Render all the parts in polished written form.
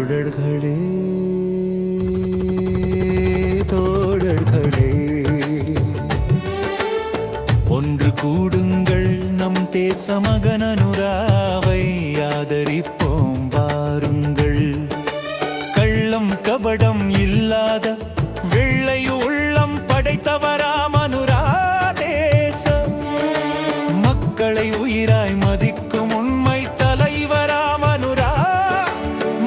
தோழர்களே தோழர்களே ஒன்று கூடுங்கள் நம் தேச மகன் அனுராவை ஆதரிப்போம் வாருங்கள் கள்ளம் கபடம் இல்லாத வெள்ளை உள்ளம் படைத்தவராம் அனுரா தேசம் மக்களை உயிராய் மதிக்கும் உண்மை தலைவராம் அனுரா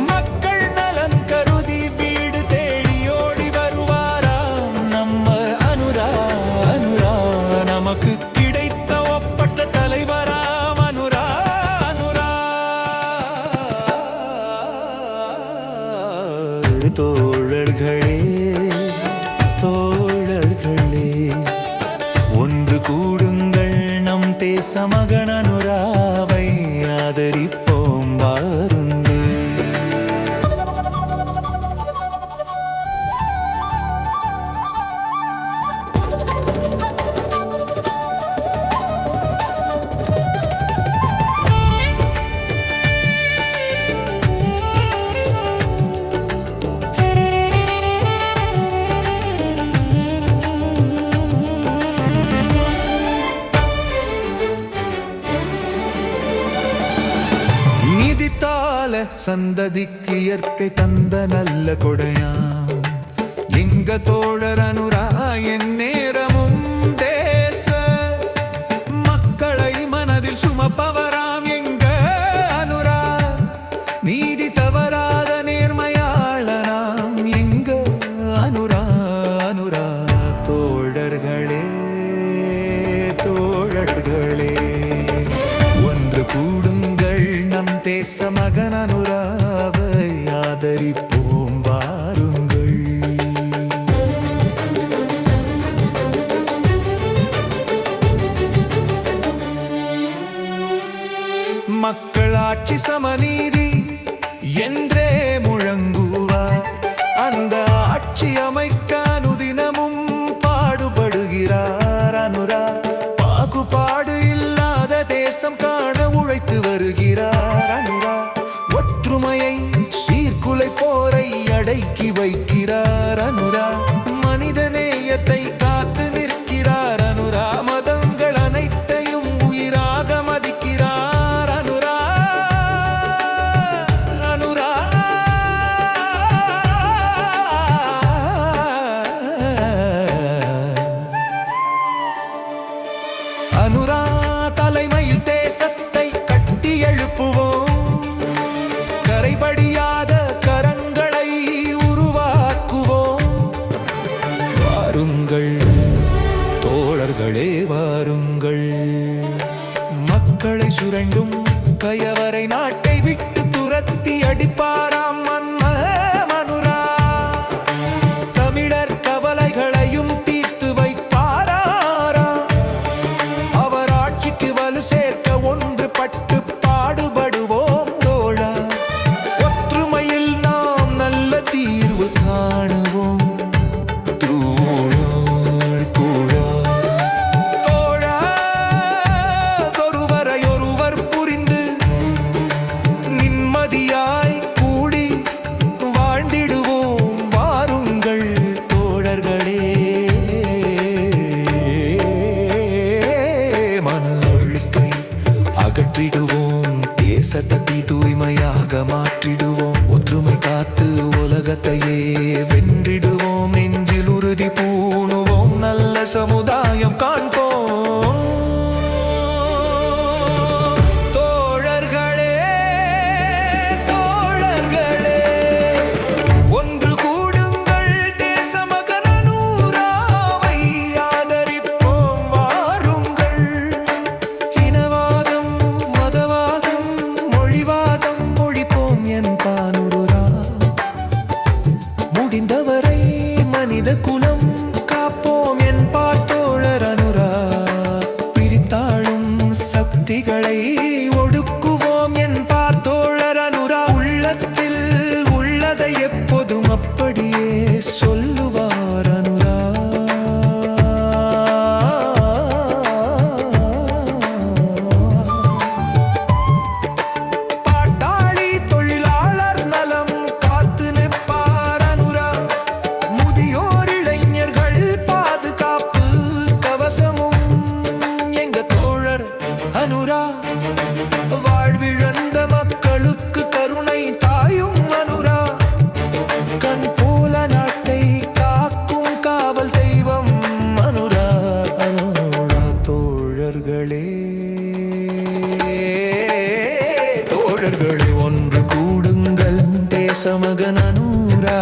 மக்கள் நலன் கருதி வீடு தேடி ஓடி வருவாராம் நம்ம அனுரா அனுரா நமக்கு கிடைத்த ஒப்பற்ற தலைவராம் அனுரா அனுரா தோழர்களே தோழர்களே ஒன்று கூடுங்கள் நம் தேச மகன் அனுராவை ஆதரிப்போம் வாருங்கள் சந்ததிக்கு இயற்கை தந்த நல்ல கொடையாம் எங்க தோழர் அனுரா என் நேரமும் தேச மக்களை மனதில் சுமப்பவராம் எங்க அனுரா நீதி தவறாத நேர்மையாளனாம் எங்க அனுரா அனுரா தோழர்களே தோழர்களே ஒன்று கூடுங்கள் நம் தேச மகன் அனுராவை ஆதரிப்போம் வாருங்கள் மக்களாட்சி சமநீதி என்றே முழங்குவார் அந்த ஆட்சி அமைக்க அனுதினமும் பாடுபடுகிறார் அனுரா பாகுபாடு இல்லாத தேசம் காண உழைத்து வருகிறார் அனுரா ஒற்றுமையை சீர்குலை போரை அடக்கி வைக்கிறார் அனுரா மனித நேயத்தை காத்து நிற்கிறார் அனுரா மதங்கள் அனைத்தையும் உயிராக மதிக்கிறார் அனுரா அனுரா அனுரா தலைமையில் தேசத்தை கட்டி எழுப்புவோம் கரைபடியாத கரங்களை உருவாக்குவோம் வாருங்கள் தோழர்களே வாருங்கள் மக்களை சுரண்டும் கயவரை நாட்டை விட்டு துரத்தி அடிப்பாராம் அனுரா தமிழர் கவலைகளையும் தீர்த்து வைப்பாராம் அவர் ஆட்சிக்கு வலு சேர்க்க ஒன்றுபட்டு பாடுபடுவோம் தோழா ஒற்றுமையில் நாம் நல்ல தீர்வு காணுவோம் தோழா ஒருவரை ஒருவர் புரிந்து நிம்மதியாய் கூடி வாழ்ந்திடுவோம் வாருங்கள் தோழர்களே மன அழுக்கை அகற்றிடுவோம் தேசத்தை தூய்மையாக மாற்றிடுவோம் ஒற்றுமை காத்து உலகத்தையே வென்றிடுவோம் நெஞ்சில் உறுதி பூணுவோம் நல்ல சமுதாயம் காண்போம் தோழர்களே தோழர்களே ஒன்று கூடுங்கள் தேச மகன் அனுராவை ஆதரிப்போம் வாருங்கள் இனவாதம் மதவாதம் மொழிவாதம் ஒழிப்போம் என்பான் அனுரா முடிந்தவரை மனித குலம் காப்போம் என்பார் தோழர் அனுரா பிரித்தாளும் சக்திகளை ஒடுக்குவோம் என்பார் தோழர் அனுரா உள்ளத்தில் உள்ளதை எப்போதும் அப்படியே சொல்லுவார் அனுரா பாட்டாளி தொழிலாளர் நலம் நேசமகன் அனுரா